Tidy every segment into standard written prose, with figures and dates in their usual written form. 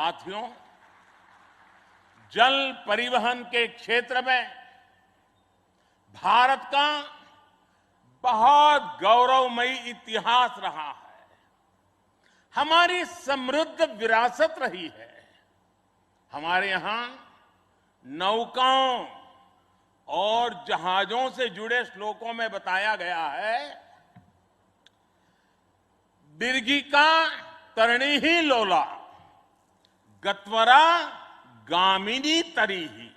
साथियों, जल परिवहन के क्षेत्र में भारत का बहुत गौरवमयी इतिहास रहा है। हमारी समृद्ध विरासत रही है। हमारे यहां नौकाओं और जहाजों से जुड़े श्लोकों में बताया गया है, दीर्घिका तरणी ही लोला गत्वरा गामिनी तरीही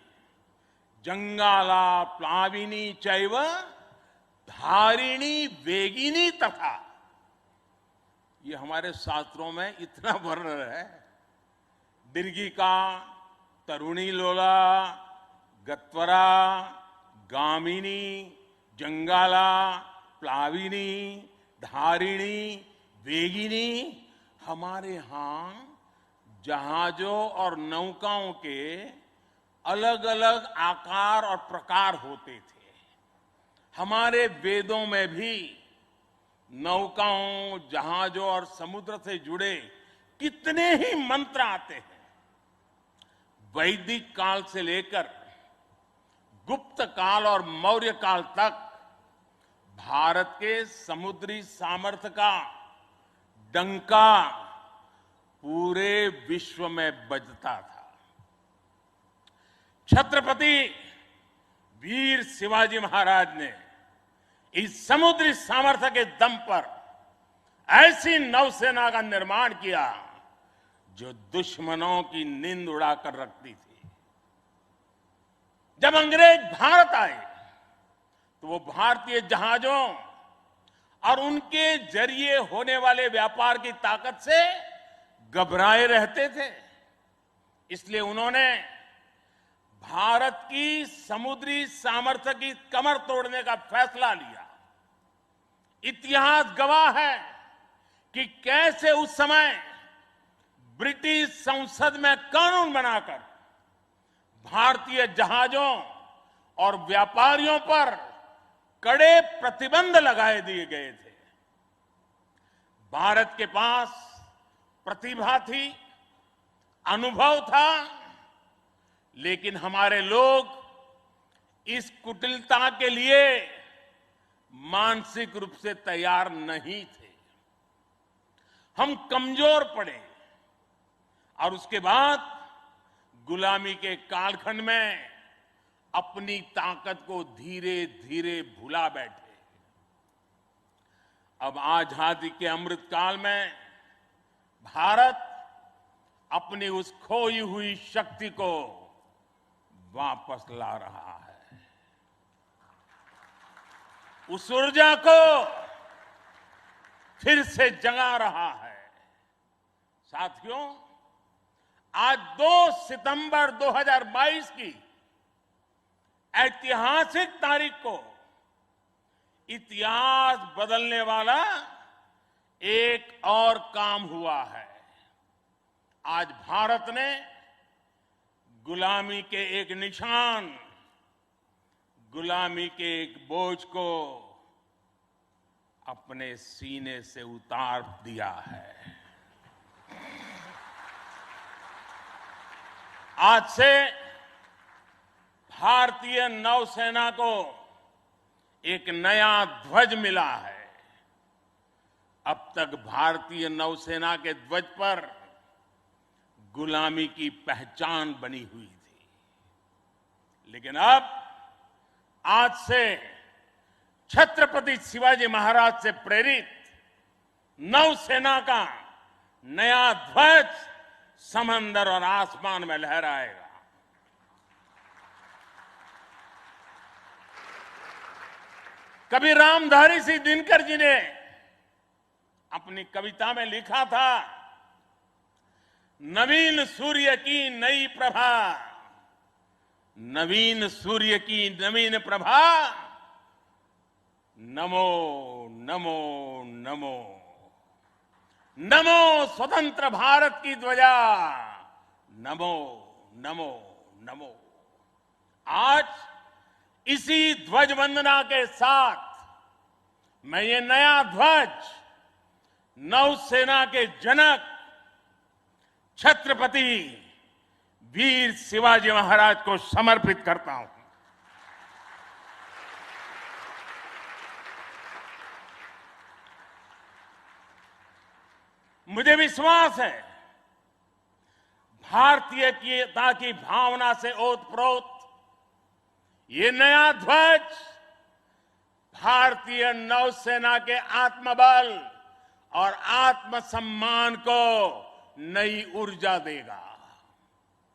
जंगाला प्लाविनी चैव धारिणी वेगिनी तथा। ये हमारे शास्त्रों में इतना वर्णन है। दीर्घिका तरुणी लोला गत्वरा गामिनी जंगाला प्लाविनी धारिणी वेगिनी। हमारे यहां जहाजों और नौकाओं के अलग अलग आकार और प्रकार होते थे। हमारे वेदों में भी नौकाओं, जहाजों और समुद्र से जुड़े कितने ही मंत्र आते हैं। वैदिक काल से लेकर गुप्त काल और मौर्य काल तक भारत के समुद्री सामर्थ्य का डंका पूरे विश्व में बजता था। छत्रपति वीर शिवाजी महाराज ने इस समुद्री सामर्थ्य के दम पर ऐसी नौसेना का निर्माण किया जो दुश्मनों की नींद उड़ाकर रखती थी। जब अंग्रेज भारत आए तो वो भारतीय जहाजों और उनके जरिए होने वाले व्यापार की ताकत से घबराए रहते थे। इसलिए उन्होंने भारत की समुद्री सामर्थ्य की कमर तोड़ने का फैसला लिया। इतिहास गवाह है कि कैसे उस समय ब्रिटिश संसद में कानून बनाकर भारतीय जहाजों और व्यापारियों पर कड़े प्रतिबंध लगाए दिए गए थे। भारत के पास प्रतिभा थी, अनुभव था, लेकिन हमारे लोग इस कुटिलता के लिए मानसिक रूप से तैयार नहीं थे। हम कमजोर पड़े और उसके बाद गुलामी के कालखंड में अपनी ताकत को धीरे धीरे भुला बैठे। अब आजादी के अमृत काल में भारत अपनी उस खोई हुई शक्ति को वापस ला रहा है। उस ऊर्जा को फिर से जगा रहा है। साथियों, आज 2 सितंबर 2022 की ऐतिहासिक तारीख को इतिहास बदलने वाला एक और काम हुआ है। आज भारत ने गुलामी के एक निशान, गुलामी के एक बोझ को अपने सीने से उतार दिया है। आज से भारतीय नौसेना को एक नया ध्वज मिला है। अब तक भारतीय नौसेना के ध्वज पर गुलामी की पहचान बनी हुई थी, लेकिन अब आज से छत्रपति शिवाजी महाराज से प्रेरित नौसेना का नया ध्वज समंदर और आसमान में लहराएगा। कभी रामधारी सिंह दिनकर जी ने अपनी कविता में लिखा था, नवीन सूर्य की नई प्रभा, नवीन सूर्य की नवीन प्रभा, नमो नमो नमो, नमो स्वतंत्र भारत की ध्वजा, नमो नमो नमो। आज इसी ध्वज वंदना के साथ मैं ये नया ध्वज नौसेना के जनक छत्रपति वीर शिवाजी महाराज को समर्पित करता हूं। मुझे विश्वास है भारतीयता की भावना से ओतप्रोत ये नया ध्वज भारतीय नौसेना के आत्मबल और आत्मसम्मान को नई ऊर्जा देगा।